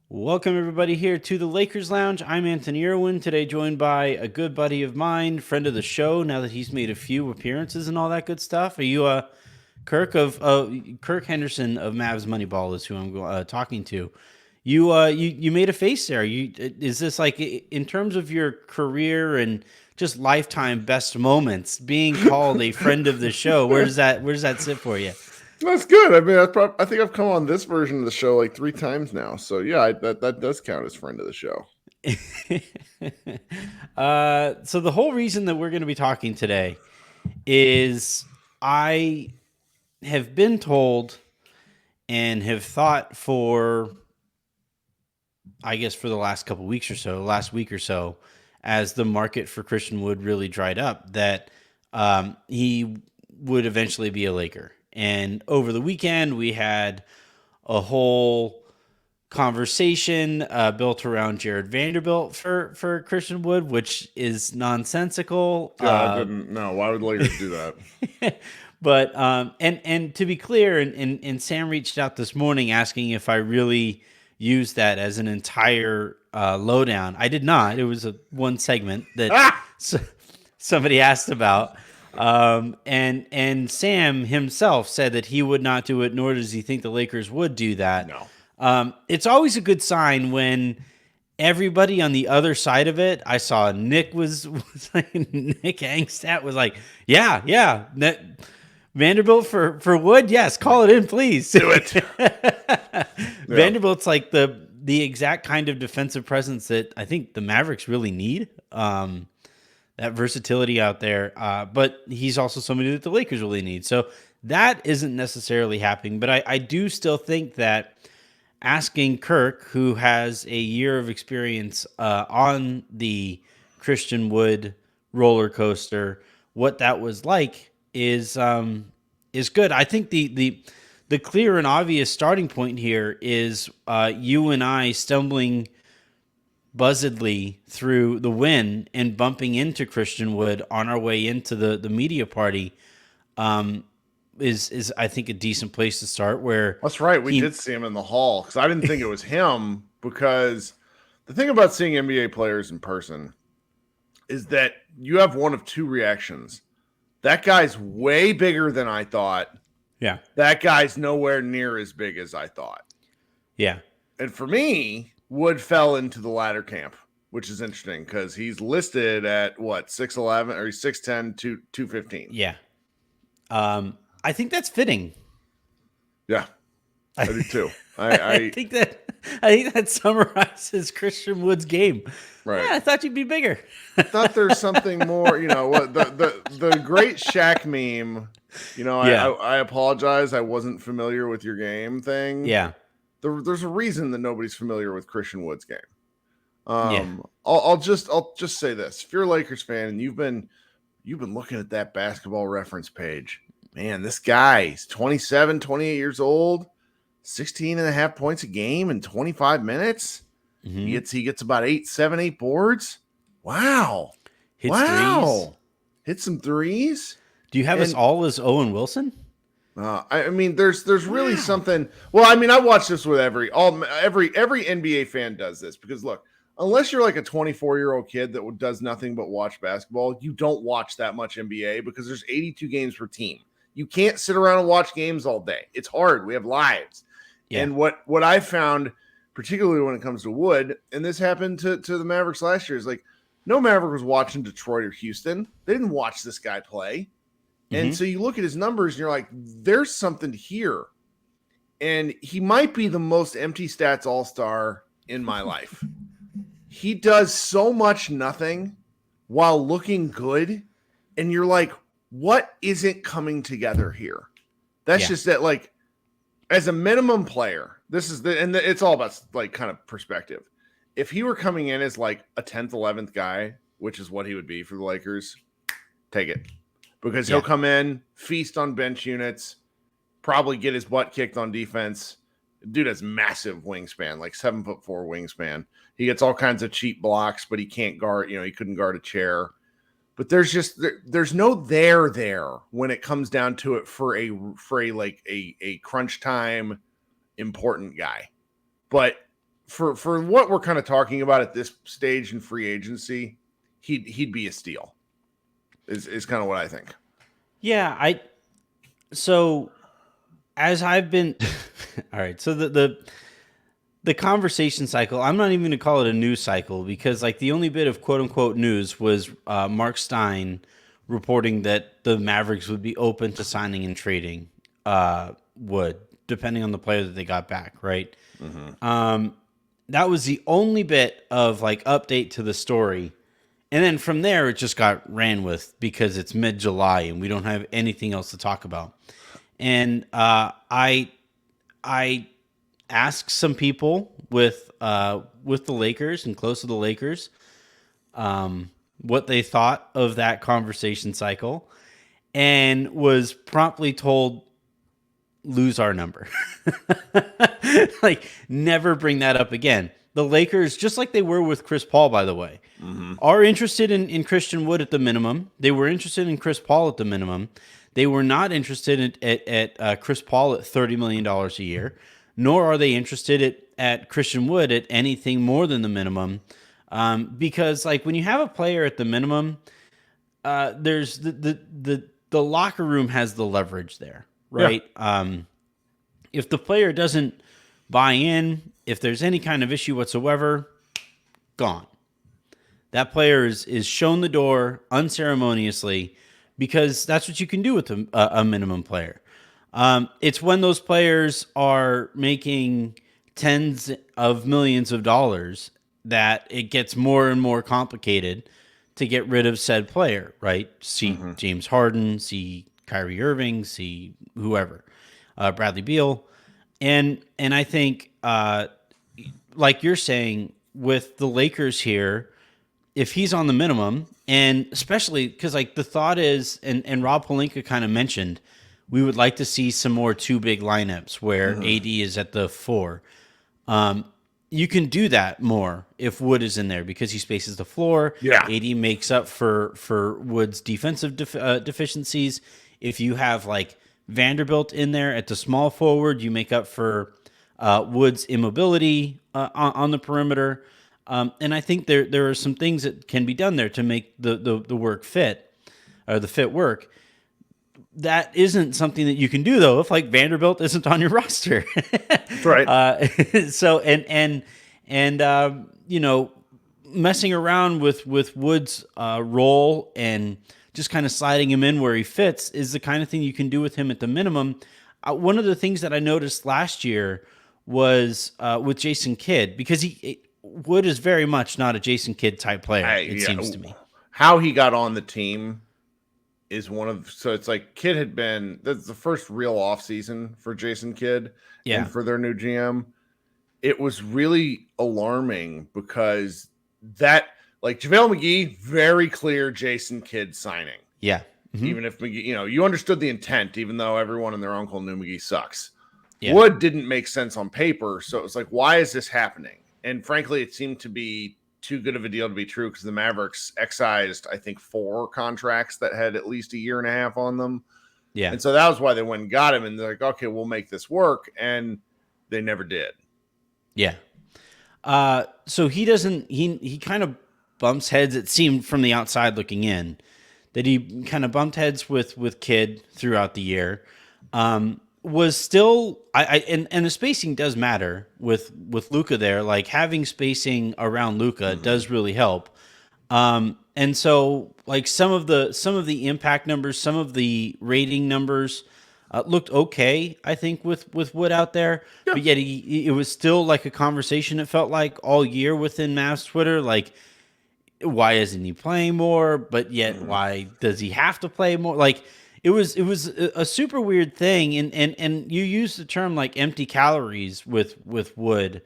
Welcome, everybody, here to the Lakers Lounge. I'm Anthony Irwin, today joined by a good buddy of mine, friend of the show, now that he's made a few appearances and all that good stuff. Are you Kirk Henderson of Mavs Moneyball is who I'm talking to. You made a face there. Is this like in terms of your career and just lifetime best moments being called a friend of the show? Where does that sit for you? That's good. I mean, I think I've come on this version of the show like 3 times now. So yeah, that does count as friend of the show. So the whole reason that we're going to be talking today is I have been told and have thought for, I guess, for the last couple weeks or so, last week or so, as the market for Christian Wood really dried up, that he would eventually be a Laker. And over the weekend, we had a whole conversation built around Jared Vanderbilt for Christian Wood, which is nonsensical. Yeah, I didn't know. Why would Lakers do that? But and to be clear, and Sam reached out this morning asking if I really used that as an entire lowdown. I did not. It was one segment that somebody asked about. And Sam himself said that he would not do it, nor does he think the Lakers would do that. No. It's always a good sign when everybody on the other side of it. I saw Nick was like, Nick Angstadt was like, yeah, Vanderbilt for Wood, yes, call it in, please. Do it. Vanderbilt's like the exact kind of defensive presence that I think the Mavericks really need. That versatility out there, but he's also somebody that the Lakers really need. So that isn't necessarily happening, but I do still think that asking Kirk, who has a year of experience on the Christian Wood roller coaster, what that was like is good. I think the clear and obvious starting point here is you and I stumbling buzzedly through the win and bumping into Christian Wood on our way into the media party is I think a decent place to start. Where That's right. We did see him in the hall because I didn't think it was him. Because the thing about seeing NBA players in person is that you have one of two reactions. That guy's way bigger than I thought. Yeah. That guy's nowhere near as big as I thought. Yeah. And for me, Wood fell into the latter camp, which is interesting because he's listed at what, 6'11", or he's 6'10", 215. Yeah. I think that's fitting. Yeah, I do too. I think that summarizes Christian Wood's game. Right. Yeah, I thought you'd be bigger. I thought there's something more. What the great Shaq meme. Yeah. I apologize. I wasn't familiar with your game thing. Yeah. There's a reason that nobody's familiar with Christian Wood's game. Yeah. I'll just say this: if you're a Lakers fan and you've been looking at that basketball reference page, man, this guy, he's 27, 28 years old, 16 and a half points a game in 25 minutes. Mm-hmm. He gets about 8 boards. Wow. Hits threes. Hit some threes. Do you have us all as Owen Wilson? I mean, there's really something. Well, I mean, I watch this with every NBA fan does this because look, unless you're like a 24-year-old kid that does nothing but watch basketball, you don't watch that much NBA because there's 82 games per team. You can't sit around and watch games all day. It's hard. We have lives. Yeah. And what I found, particularly when it comes to Wood, and this happened to the Mavericks last year, is like no Maverick was watching Detroit or Houston. They didn't watch this guy play. And so you look at his numbers and you're like, there's something here. And he might be the most empty stats all-star in my life. He does so much nothing while looking good. And you're like, what isn't coming together here? That's just that, like, as a minimum player, it's all about like kind of perspective. If he were coming in as like a 10th, 11th guy, which is what he would be for the Lakers, take it. Because he'll come in, feast on bench units, probably get his butt kicked on defense. Dude has massive wingspan, like 7'4" wingspan. He gets all kinds of cheap blocks, but he can't guard, he couldn't guard a chair. But there's no there when it comes down to it for a crunch time important guy. But for what we're kind of talking about at this stage in free agency, he'd be a steal. Is kind of what I think. Yeah, so as I've been all right, so the conversation cycle, I'm not even going to call it a news cycle because like the only bit of quote unquote news was Mark Stein reporting that the Mavericks would be open to signing and trading Wood, depending on the player that they got back, right? That was the only bit of like update to the story. And then from there, it just got ran with because it's mid-July and we don't have anything else to talk about. And I asked some people with the Lakers and close to the Lakers what they thought of that conversation cycle, and was promptly told, lose our number. Like, never bring that up again. The Lakers, just like they were with Chris Paul, by the way, are interested in Christian Wood at the minimum. They were interested in Chris Paul at the minimum. They were not interested at Chris Paul at $30 million a year, nor are they interested at Christian Wood at anything more than the minimum. Because like when you have a player at the minimum, there's the locker room has the leverage there, right? Yeah. If the player doesn't buy in, if there's any kind of issue whatsoever, gone. That player is shown the door unceremoniously because that's what you can do with a minimum player. It's when those players are making tens of millions of dollars that it gets more and more complicated to get rid of said player, right? See James Harden, see Kyrie Irving, see whoever, Bradley Beal. And I think, like you're saying, with the Lakers here, if he's on the minimum, and especially because like the thought is, and Rob Pelinka kind of mentioned, we would like to see some more two big lineups where AD is at the 4. You can do that more if Wood is in there because he spaces the floor. Yeah. AD makes up for Wood's defensive deficiencies. If you have like Vanderbilt in there at the small forward, you make up for Wood's immobility on the perimeter. And I think there are some things that can be done there to make the work fit, or the fit work. That isn't something that you can do though if like Vanderbilt isn't on your roster. That's right. So you know, messing around with Wood's role and just kind of sliding him in where he fits is the kind of thing you can do with him at the minimum. One of the things that I noticed last year was with Jason Kidd, because Wood is very much not a Jason Kidd type player. It seems to me. How he got on the team is so it's like Kidd had been, that's the first real offseason for Jason Kidd and for their new GM. It was really alarming because that, like JaVale McGee, very clear Jason Kidd signing. Yeah. Even if McGee, you understood the intent, even though everyone and their uncle knew McGee sucks. Yeah. Wood didn't make sense on paper. So it was like, why is this happening? And frankly, it seemed to be too good of a deal to be true because the Mavericks excised, I think, 4 contracts that had at least a year and a half on them. Yeah. And so that was why they went and got him. And they're like, okay, we'll make this work. And they never did. Yeah. So he kind of bumps heads, it seemed from the outside looking in, that he kind of bumped heads with Kidd throughout the year. Was still and the spacing does matter with Luka there. Like having spacing around Luka does really help. And so like some of the impact numbers, some of the rating numbers looked okay, I think, with Wood out there. Yeah. But yet it was still like a conversation, it felt like, all year within Mavs Twitter, like, why isn't he playing more? But yet why does he have to play more? Like it was a super weird thing. And you use the term like empty calories with Wood.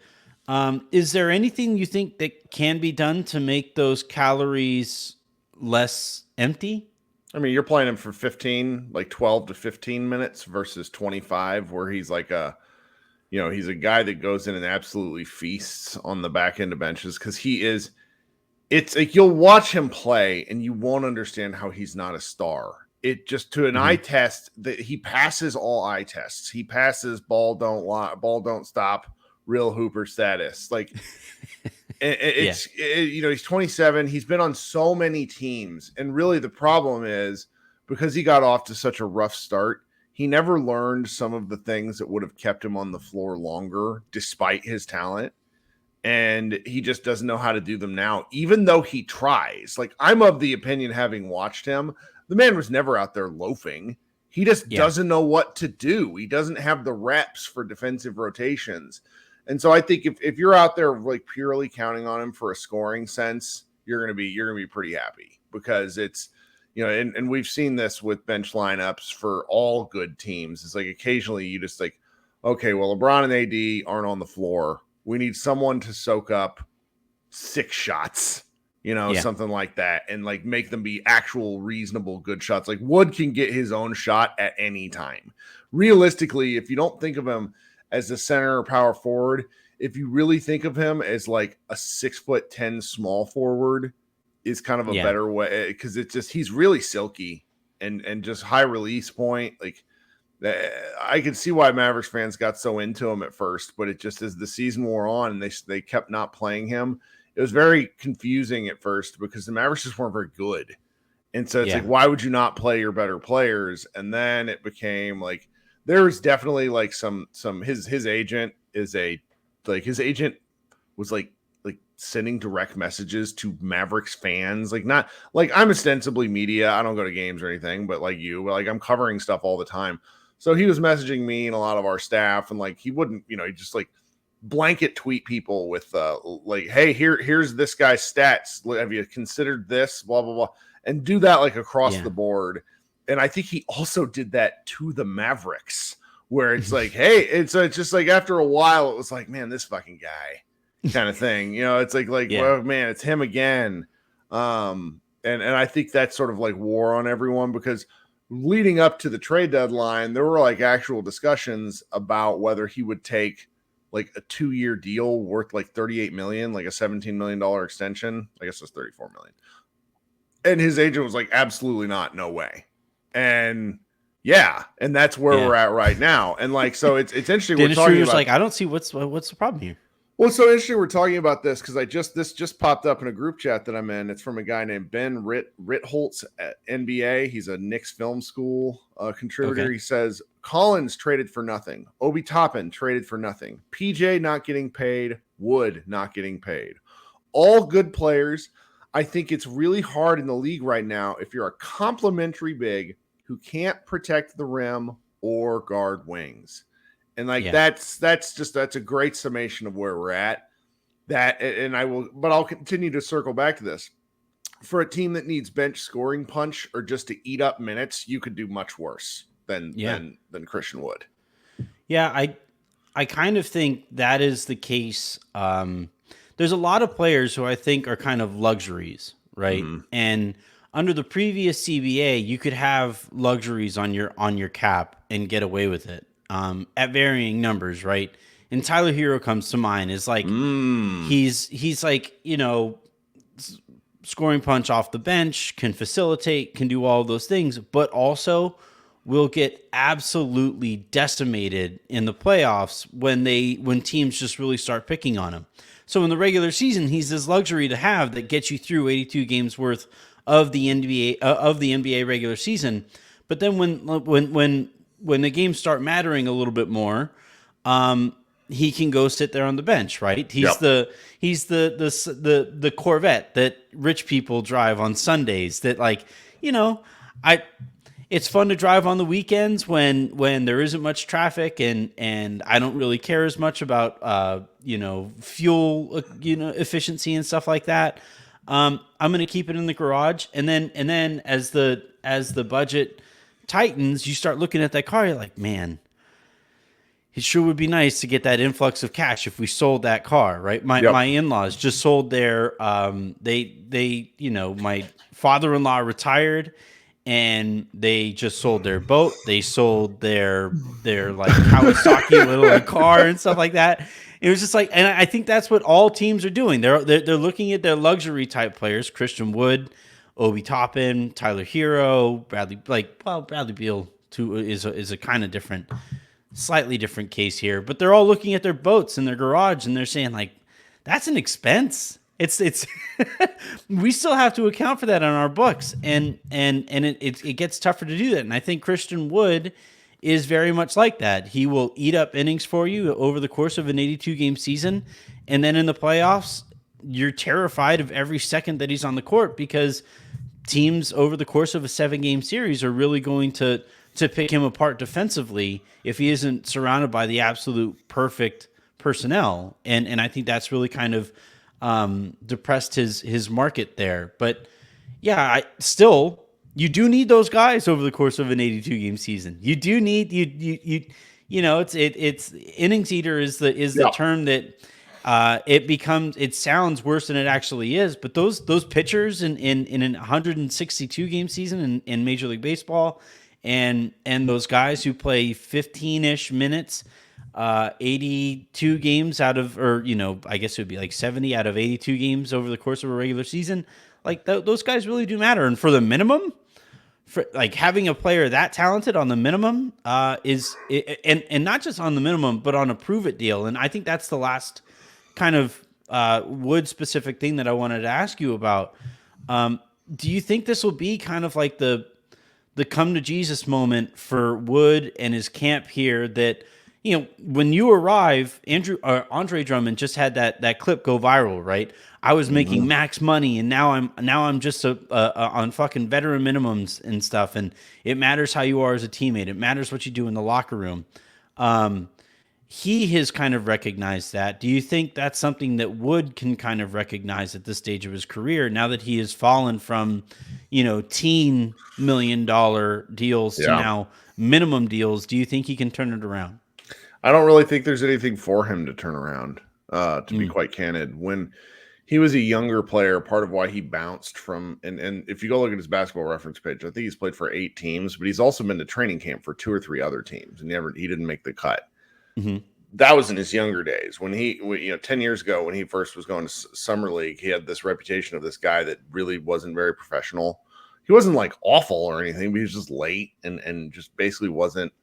Is there anything you think that can be done to make those calories less empty? I mean, you're playing him for 12 to 15 minutes versus 25, where he's like he's a guy that goes in and absolutely feasts on the back end of benches because it's like you'll watch him play and you won't understand how he's not a star. It just to an eye test that he passes all eye tests. He passes ball don't stop, real hooper status. Like Yeah. he's 27. He's been on so many teams. And really the problem is because he got off to such a rough start, he never learned some of the things that would have kept him on the floor longer despite his talent. And he just doesn't know how to do them now, even though he tries. Like, I'm of the opinion, having watched him, the man was never out there loafing. He just doesn't know what to do. He doesn't have the reps for defensive rotations. And so I think if you're out there like purely counting on him for a scoring sense, you're gonna be pretty happy, because it's, and we've seen this with bench lineups for all good teams. It's like occasionally you just like, okay, well, LeBron and AD aren't on the floor. We need someone to soak up 6 shots, something like that, and like make them be actual reasonable good shots. Like Wood can get his own shot at any time. Realistically, if you don't think of him as a center or power forward, if you really think of him as like a 6'10" small forward, is kind of a better way, because it's just, he's really silky and just high release point. Like, I can see why Mavericks fans got so into him at first, but it just, as the season wore on and they kept not playing him, it was very confusing at first because the Mavericks just weren't very good. And so it's like, why would you not play your better players? And then it became like, there was definitely like his agent was like sending direct messages to Mavericks fans. Like, not like, I'm ostensibly media, I don't go to games or anything, but like I'm covering stuff all the time. So he was messaging me and a lot of our staff, and like, he wouldn't, he just like blanket tweet people with like, hey, here's this guy's stats. Have you considered this? Blah, blah, blah. And do that like across the board. And I think he also did that to the Mavericks, where it's like, hey, it's just like, after a while, it was like, man, this fucking guy kind of thing. It's like, well, man, it's him again. And I think that sort of like wore on everyone, because leading up to the trade deadline, there were like actual discussions about whether he would take like a 2-year deal worth like $38 million, like a $17 million extension. I guess it's $34 million. And his agent was like, absolutely not, no way. And and that's where we're at right now. And like, so it's interesting. We're talking about, like, I don't see what's the problem here. Well, it's so interesting we're talking about this, because this just popped up in a group chat that I'm in. It's from a guy named Ben Ritholtz at NBA. He's a Knicks film school contributor. Okay. He says, Collins traded for nothing. Obi Toppin traded for nothing. PJ not getting paid. Wood not getting paid. All good players. I think it's really hard in the league right now if you're a complimentary big who can't protect the rim or guard wings. And like, that's a great summation of where we're at. I'll continue to circle back to this. For a team that needs bench scoring punch or just to eat up minutes, you could do much worse than Christian Wood. Yeah, I kind of think that is the case. There's a lot of players who I think are kind of luxuries, right? Mm-hmm. And under the previous CBA, you could have luxuries on your cap and get away with it. At varying numbers, right? And Tyler Hero comes to mind. Is like he's like, scoring punch off the bench, can facilitate, can do all of those things, but also will get absolutely decimated in the playoffs when teams just really start picking on him. So in the regular season, he's this luxury to have that gets you through 82 games worth of the NBA regular season. But then when the games start mattering a little bit more, he can go sit there on the bench, right? He's the Corvette that rich people drive on Sundays. That, like, it's fun to drive on the weekends when there isn't much traffic and I don't really care as much about fuel efficiency and stuff like that. I'm gonna keep it in the garage, and then as the budget tightens, you start looking at that car, you're like, man, it sure would be nice to get that influx of cash if we sold that car, right? My in-laws just sold their my father-in-law retired, and they just sold their boat. They sold their like Kawasaki little car and stuff like that. It was just like, and I think that's what all teams are doing. They're looking at their luxury type players, Christian Wood, Obi Toppin, Tyler Hero, Bradley Beal too is a kind of different slightly different case here, but they're all looking at their boats in their garage and they're saying like, that's an expense. It's we still have to account for that on our books, and it gets tougher to do that. And I think Christian Wood is very much like that. He will eat up innings for you over the course of an 82 game season, and then in the playoffs, you're terrified of every second that he's on the court because teams over the course of a 7 game series are really going to pick him apart defensively if he isn't surrounded by the absolute perfect personnel. And I think that's really kind of depressed his market there. But yeah, you do need those guys over the course of an 82 game season. You do need it's innings eater is the term that it sounds worse than it actually is. But those pitchers in an 162 game season in Major League Baseball, and those guys who play 15-ish minutes, 82 games out of, or I guess it would be like 70 out of 82 games over the course of a regular season. Like those guys really do matter. And for the minimum, for like having a player that talented on the minimum and not just on the minimum, but on a prove it deal. And I think that's the last kind of Wood specific thing that I wanted to ask you about. Do you think this will be kind of like the come to Jesus moment for Wood and his camp here, that when you arrive, Andre Drummond just had that clip go viral, right? I was making max money, and now I'm just on fucking veteran minimums and stuff. And it matters how you are as a teammate. It matters what you do in the locker room. He has kind of recognized that. Do you think that's something that Wood can kind of recognize at this stage of his career, now that he has fallen from, teen $1 million deals to now minimum deals? Do you think he can turn it around? I don't really think there's anything for him to turn around, to be quite candid. When he was a younger player, part of why he bounced from, and if you go look at his Basketball Reference page, I think he's played for 8 teams, but he's also been to training camp for 2 or 3 other teams, and he didn't make the cut. Mm-hmm. That was in his younger days. When 10 years ago, when he first was going to Summer League, he had this reputation of this guy that really wasn't very professional. He wasn't like awful or anything, but he was just late and just basically wasn't.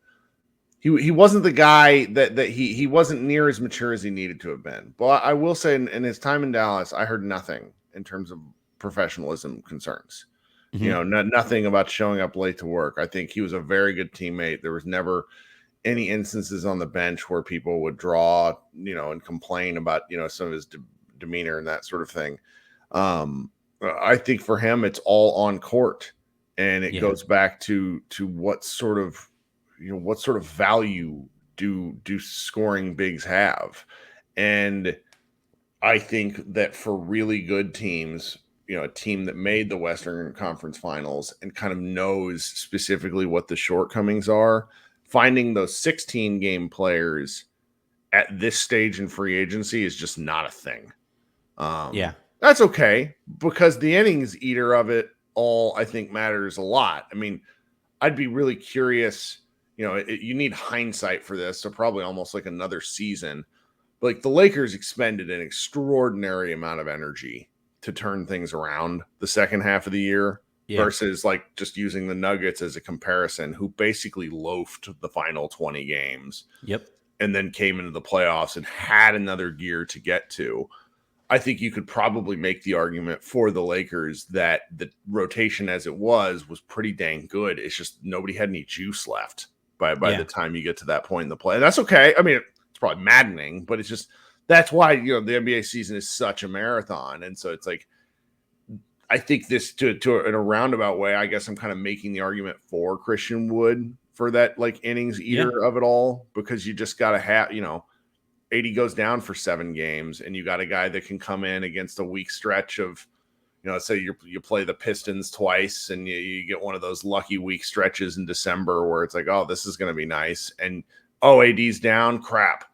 He wasn't the guy that he wasn't near as mature as he needed to have been. But I will say, in his time in Dallas, I heard nothing in terms of professionalism concerns. Mm-hmm. Nothing about showing up late to work. I think he was a very good teammate. There was never any instances on the bench where people would draw, and complain about, some of his demeanor and that sort of thing. I think for him, it's all on court, and it goes back to what sort of value do scoring bigs have. And I think that for really good teams, a team that made the Western Conference Finals and kind of knows specifically what the shortcomings are, finding those 16-game players at this stage in free agency is just not a thing. That's okay, because the innings eater of it all, I think, matters a lot. I mean, I'd be really curious. You need hindsight for this, so probably almost like another season. But like the Lakers expended an extraordinary amount of energy to turn things around the second half of the year. Versus like just using the Nuggets as a comparison, who basically loafed the final 20 games. And then came into the playoffs and had another gear to get to. I think you could probably make the argument for the Lakers that the rotation as it was pretty dang good. It's just nobody had any juice left by the time you get to that point in the play. And that's okay. I mean, it's probably maddening, but it's just, that's why, the NBA season is such a marathon. And so it's like, I think this to in a roundabout way, I guess I'm kind of making the argument for Christian Wood for that like innings eater of it all, because you just got to have, 80 goes down for 7 games, and you got a guy that can come in against a weak stretch of, let's say you play the Pistons twice, and you get one of those lucky weak stretches in December where it's like, oh, this is going to be nice, and AD's down, crap,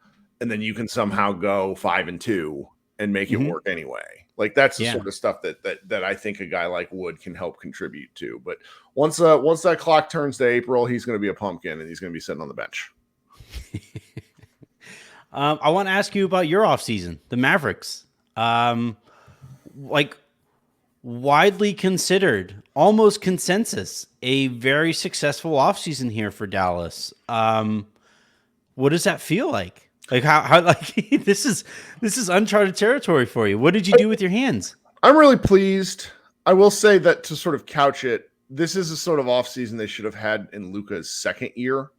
and then you can somehow go 5-2 and make it work anyway. Like that's the sort of stuff that I think a guy like Wood can help contribute to. But once that clock turns to April, he's going to be a pumpkin, and he's going to be sitting on the bench. I want to ask you about your offseason, the Mavericks. Like widely considered, almost consensus, a very successful offseason here for Dallas. what does that feel like? Like how like this is uncharted territory for you. What did you do with your hands? I'm really pleased. I will say that to sort of couch it, this is a sort of offseason they should have had in Luka's second year,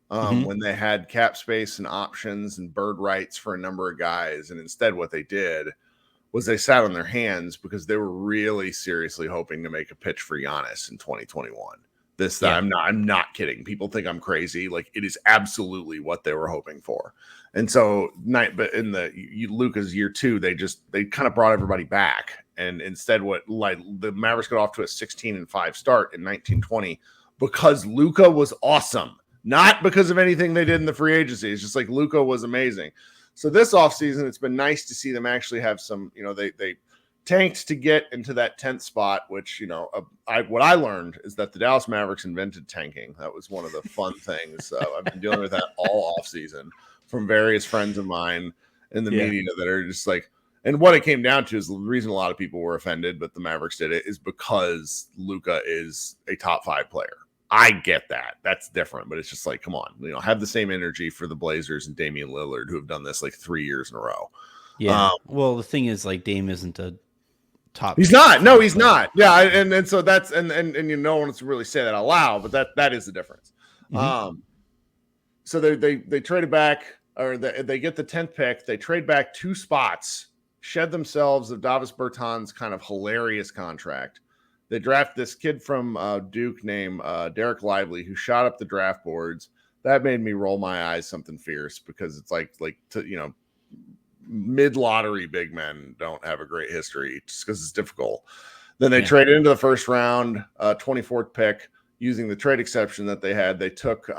Mhm. when they had cap space and options and bird rights for a number of guys. And instead, what they did was they sat on their hands because they were really seriously hoping to make a pitch for Giannis in 2021. Yeah. I'm not kidding. People think I'm crazy. Like, it is absolutely what they were hoping for. And so but in Luka's year 2, they kind of brought everybody back. And instead, what like the Mavericks got off to a 16-5 start in 1920 because Luka was awesome, not because of anything they did in the free agency. It's just like Luka was amazing. So this offseason, it's been nice to see them actually have some, they tanked to get into that 10th spot, which, what I learned is that the Dallas Mavericks invented tanking. That was one of the fun things. I've been dealing with that all offseason from various friends of mine in the media that are just like, and what it came down to is the reason a lot of people were offended, but the Mavericks did it, is because Luka is a top 5 player. I get that. That's different, but it's just like, come on, have the same energy for the Blazers and Damian Lillard, who have done this like 3 years in a row. Yeah. Well, the thing is, like, Dame isn't a top. He's not. No, he's not. Yeah, and so that's and no one wants to really say that out loud, but that is the difference. Mm-hmm. So they traded back, or they get the 10th pick. They trade back 2 spots, shed themselves of Davis Bertans' kind of hilarious contract. They draft this kid from Duke named Derek Lively, who shot up the draft boards. That made me roll my eyes something fierce, because it's like mid-lottery big men don't have a great history just because it's difficult. Then they traded into the first round, 24th pick, using the trade exception that they had. They took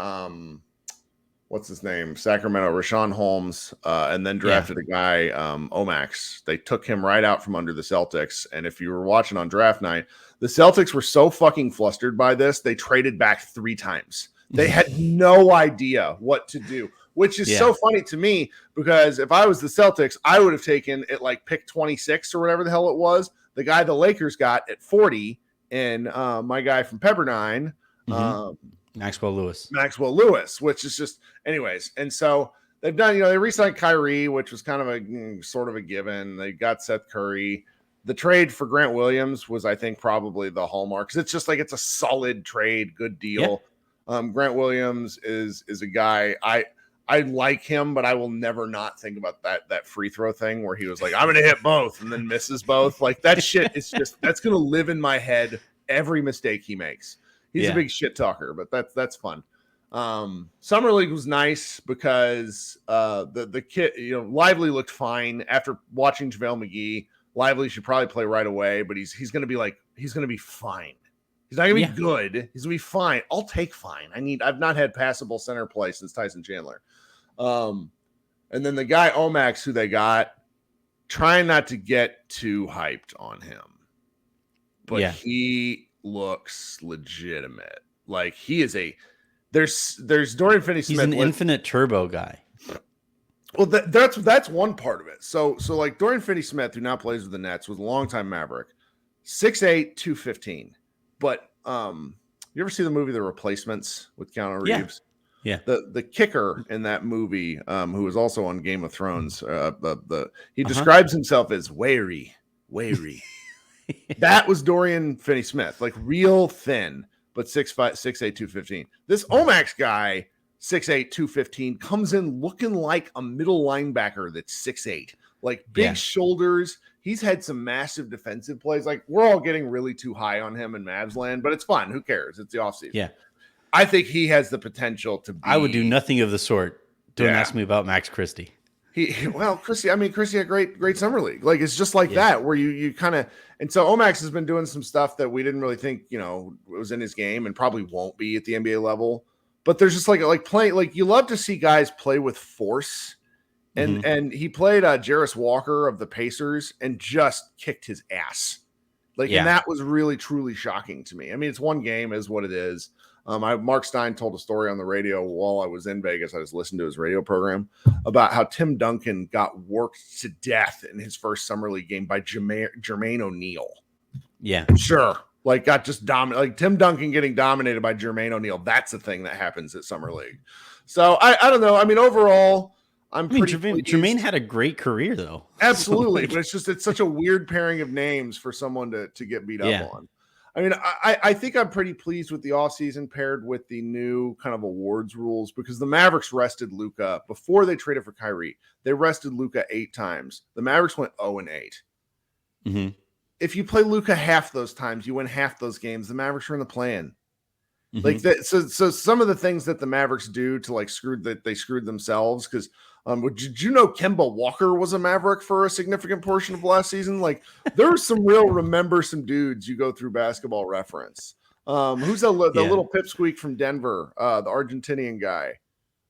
what's his name, Sacramento, Rashawn Holmes, and then drafted a guy, Omax. They took him right out from under the Celtics. And if you were watching on draft night, the Celtics were so fucking flustered by this, they traded back 3 times. They had no idea what to do, which is so funny to me, because if I was the Celtics, I would have taken it like pick 26 or whatever the hell it was, the guy the Lakers got at 40, and my guy from Pepperdine, Maxwell Lewis, which is just, anyways. And so they've done, they re-signed Kyrie, which was kind of a sort of a given. They got Seth Curry. The trade for Grant Williams was, I think, probably the hallmark, because it's just like, it's a solid trade, good deal. Grant Williams is a guy, I like him, but I will never not think about that free throw thing where he was like, I'm going to hit both and then misses both. Like, that shit is just, that's going to live in my head every mistake he makes. He's a big shit talker, but that's fun. Summer League was nice because the kid, Lively looked fine after watching JaVale McGee. Lively should probably play right away, but he's going to be fine. He's not going to be good. He's going to be fine. I'll take fine. I've not had passable center play since Tyson Chandler. And then the guy Omax, who they got, trying not to get too hyped on him, but he looks legitimate. Like, he is there's Dorian Finney-Smith. He's an infinite turbo guy. Well, that's one part of it. So like Dorian Finney-Smith, who now plays with the Nets, was a longtime Maverick, 6'8", 215. But you ever see the movie The Replacements with Keanu Reeves? Yeah. The kicker in that movie, who was also on Game of Thrones, he describes himself as wary. That was Dorian Finney-Smith, like real thin, but 6'8", 215. This Omax guy, 6'8", 215, comes in looking like a middle linebacker that's 6'8", like big shoulders. He's had some massive defensive plays. Like, we're all getting really too high on him in Mavs land, but it's fun. Who cares? It's the offseason. Yeah. I think he has the potential to be. I would do nothing of the sort. Don't ask me about Max Christie. Christie had great summer league. Like, it's just like that, where you kind of, and so Omax has been doing some stuff that we didn't really think, was in his game, and probably won't be at the NBA level. But there's just like playing, like, you love to see guys play with force. And he played Jarris Walker of the Pacers and just kicked his ass. And that was really, truly shocking to me. I mean, it's one game, is what it is. Mark Stein told a story on the radio while I was in Vegas. I was listening to his radio program about how Tim Duncan got worked to death in his first summer league game by Jermaine O'Neal. Yeah, sure. Got just dominated. Like, Tim Duncan getting dominated by Jermaine O'Neal. That's the thing that happens at summer league. So I don't know. I mean, overall, I'm I mean, pretty Jermaine pleased. had a great career though. Absolutely, So, but it's such a weird pairing of names for someone to get beat up yeah. on. I mean, I think I'm pretty pleased with the offseason paired with the new kind of awards rules because the Mavericks rested Luka before they traded for Kyrie. They rested Luka 8 times. The Mavericks went 0-8. Mm-hmm. If you play Luka half those times, you win half those games. The Mavericks are in the play-in. Like Mm-hmm. that, so some of the things that the Mavericks do to like they screwed themselves because did you know Kemba Walker was a Maverick for a significant portion of last season? Like there's some real remember some dudes you go through Basketball Reference. Who's the Yeah. little pipsqueak from Denver, the Argentinian guy?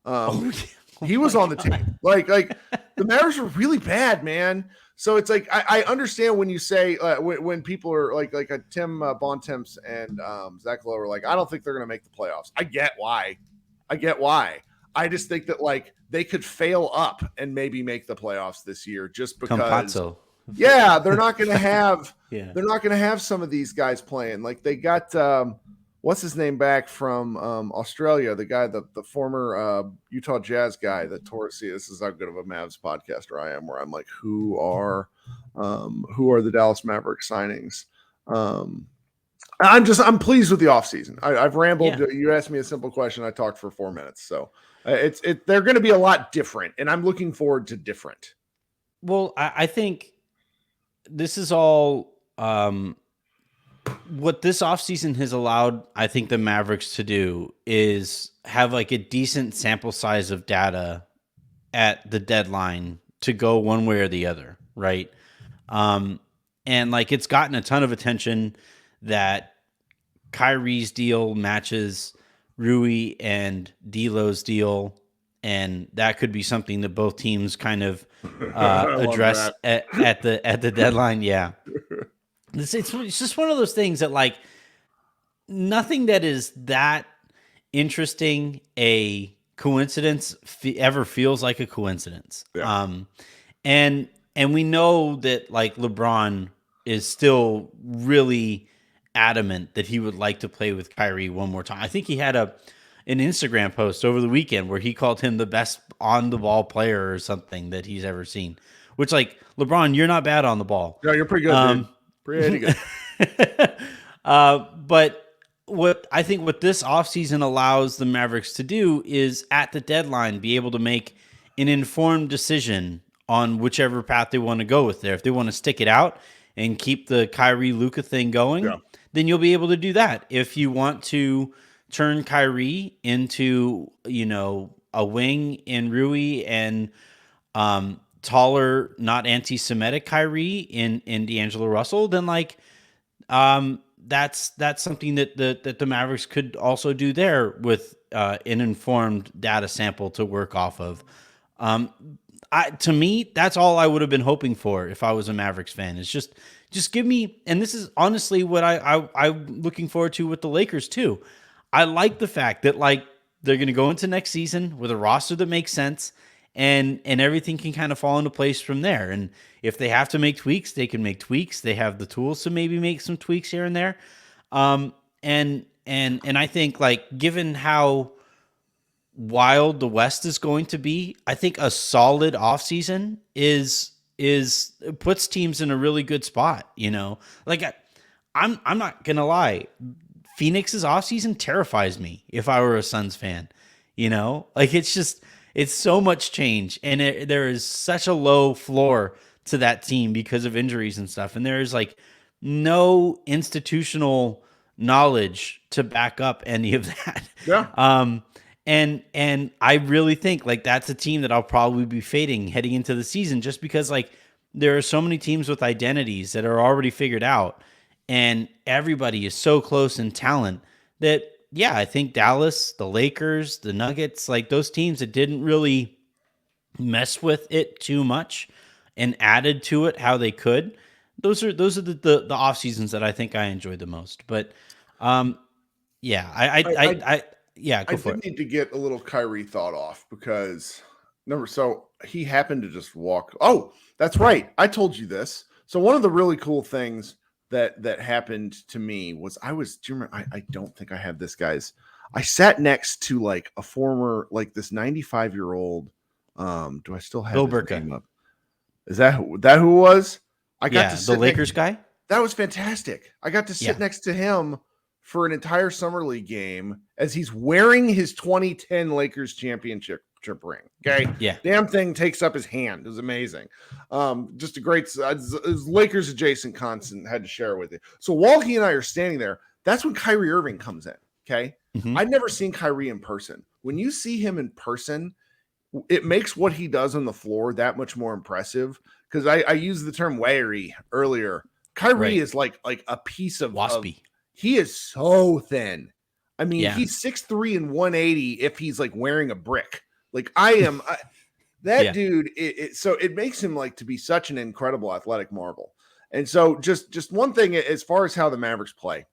Oh, He my was on the God. team. Like the Mavericks were really bad, man. So it's like I understand when you say when people are like a Tim Bontemps and Zach Lowe are like, I don't think they're going to make the playoffs. I get why. I just think that like they could fail up and maybe make the playoffs this year just because. Campazzo. Yeah, they're not going to have Yeah. some of these guys playing. Like they got what's his name back from Australia, the guy, the former Utah Jazz guy that tore. See, this is how good of a Mavs podcaster I am, where I'm like, who are the Dallas Mavericks signings? I'm pleased with the offseason. I've rambled. Yeah. You asked me a simple question. I talked for 4 minutes. So they're going to be a lot different, and I'm looking forward to different. Well, I think this is all what this offseason has allowed, I think, the Mavericks to do is have like a decent sample size of data at the deadline to go one way or the other, right? And like it's gotten a ton of attention that Kyrie's deal matches Rui and D'Lo's deal, and that could be something that both teams kind of address at the deadline. Yeah, it's just one of those things that like nothing that is that interesting a coincidence ever feels like a coincidence. Yeah. And we know that like LeBron is still really adamant that he would like to play with Kyrie one more time. I think he had an Instagram post over the weekend where he called him the best on the ball player or something that he's ever seen. Which like LeBron, you're not bad on the ball. No, you're pretty good, dude. Pretty good. But what this offseason allows the Mavericks to do is at the deadline be able to make an informed decision on whichever path they want to go with there. If they want to stick it out and keep the Kyrie Luka thing going, then you'll be able to do that. If you want to turn Kyrie into, a wing in Rui and taller, not anti-Semitic Kyrie in D'Angelo Russell, then like that's something that the Mavericks could also do there with an informed data sample to work off of. To me, that's all I would have been hoping for if I was a Mavericks fan. Is just give me, and this is honestly what I'm looking forward to with the Lakers too. I like the fact that like they're going to go into next season with a roster that makes sense, and everything can kind of fall into place from there. And if they have to make tweaks, they can make tweaks. They have the tools to maybe make some tweaks here and there. And I think like given how wild the West is going to be, I think a solid offseason is puts teams in a really good spot, Like I'm not gonna lie, Phoenix's offseason terrifies me if I were a Suns fan, Like it's so much change, and there is such a low floor to that team because of injuries and stuff, and there is like no institutional knowledge to back up any of that. Yeah. And I really think like that's a team that I'll probably be fading heading into the season just because like there are so many teams with identities that are already figured out and everybody is so close in talent that yeah, I think Dallas, the Lakers, the Nuggets, like those teams that didn't really mess with it too much and added to it how they could. Those are the off seasons that I think I enjoyed the most. But yeah, I did need to get a little Kyrie thought off because so he happened to just walk. Oh, that's right. I told you this. So one of the really cool things that happened to me was do you remember, I don't think I have this, guys. I sat next to like a former, like this 95-year-old. Do I still have Bill his Burka. name up? Is that who it was? I got to Yeah, the sit next. Lakers guy. That was fantastic. I got to sit Yeah. next to him for an entire summer league game as he's wearing his 2010 Lakers championship ring. Okay. Yeah. Damn thing takes up his hand. It was amazing. Just a great Lakers adjacent constant, had to share with you. So while he and I are standing there, that's when Kyrie Irving comes in. Okay. Mhm. I'd never seen Kyrie in person. When you see him in person, it makes what he does on the floor that much more impressive. Because I used the term wiry earlier. Kyrie is like a piece of waspy. He is so thin. I mean, Yeah. he's 6'3" and 180 if he's like wearing a brick. Like I am that dude. So it makes him like to be such an incredible athletic marvel. And so just one thing as far as how the Mavericks play.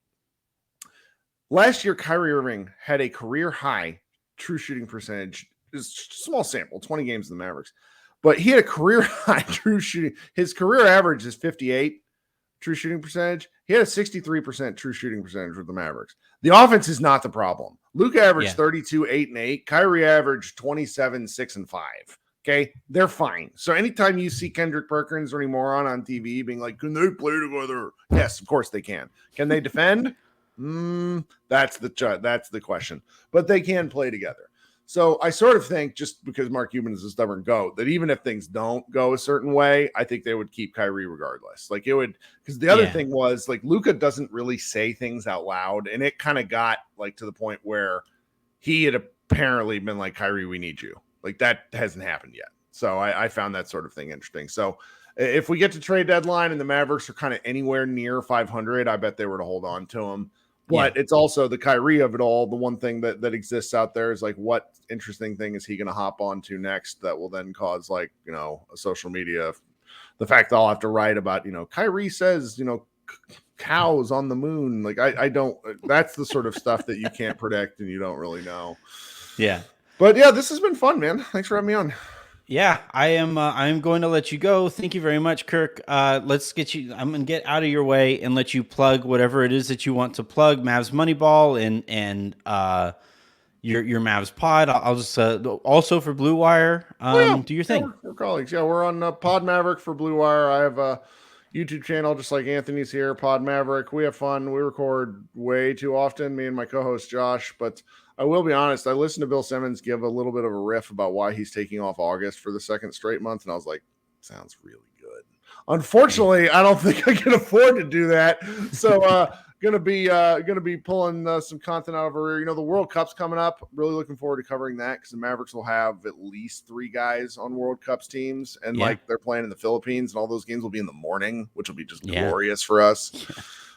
Last year, Kyrie Irving had a career high true shooting percentage. It's small sample, 20 games in the Mavericks, but he had a career high true shooting. His career average is 58 true shooting percentage. He had a 63% true shooting percentage with the Mavericks. The offense is not the problem. Luke averaged 32, 8, and 8. Kyrie averaged 27, 6, and 5. Okay, they're fine. So anytime you see Kendrick Perkins or any moron on TV being like, "Can they play together?" Yes, of course they can. Can they defend? That's the question. But they can play together. So I sort of think, just because Mark Cuban is a stubborn goat, that even if things don't go a certain way, I think they would keep Kyrie regardless. Like it would, because the other thing was like Luka doesn't really say things out loud, and it kind of got like to the point where he had apparently been like, "Kyrie, we need you." Like that hasn't happened yet. So I found that sort of thing interesting. So if we get to trade deadline and the Mavericks are kind of anywhere near 500, I bet they were to hold on to him. But it's also the Kyrie of it all. The one thing that exists out there is like, what interesting thing is he going to hop on to next that will then cause like, a social media, the fact that I'll have to write about, Kyrie says, cows on the moon. Like I don't, that's the sort of stuff that you can't predict and you don't really know. Yeah. But yeah, this has been fun, man. Thanks for having me on. Yeah, I am going to let you go. Thank you very much, Kirk. Let's get you. I'm going to get out of your way and let you plug whatever it is that you want to plug. Mavs Moneyball and your Mavs pod. I'll just also for Blue Wire. Do your thing. We're colleagues. Yeah, we're on Pod Maverick for Blue Wire. I have a YouTube channel just like Anthony's here. Pod Maverick. We have fun. We record way too often. Me and my co-host Josh, but. I will be honest, I listened to Bill Simmons give a little bit of a riff about why he's taking off August for the second straight month, and I was like, sounds really good. Unfortunately, I don't think I can afford to do that. So gonna be pulling some content out of our rear. The World Cup's coming up. Really looking forward to covering that because the Mavericks will have at least 3 guys on World Cups teams, and like they're playing in the Philippines, and all those games will be in the morning, which will be just glorious for us.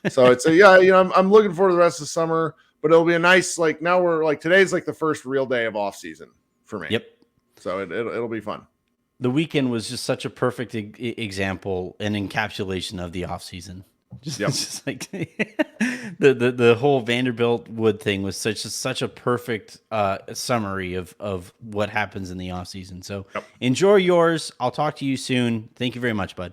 So it's I'm looking forward to the rest of the summer. But it'll be a nice, like, now we're like, today's like the first real day of off season for me. Yep. So it'll be fun. The weekend was just such a perfect example and encapsulation of the off season. Just like the whole Vanderbilt Wood thing was such a perfect summary of what happens in the off season. So enjoy yours. I'll talk to you soon. Thank you very much, bud.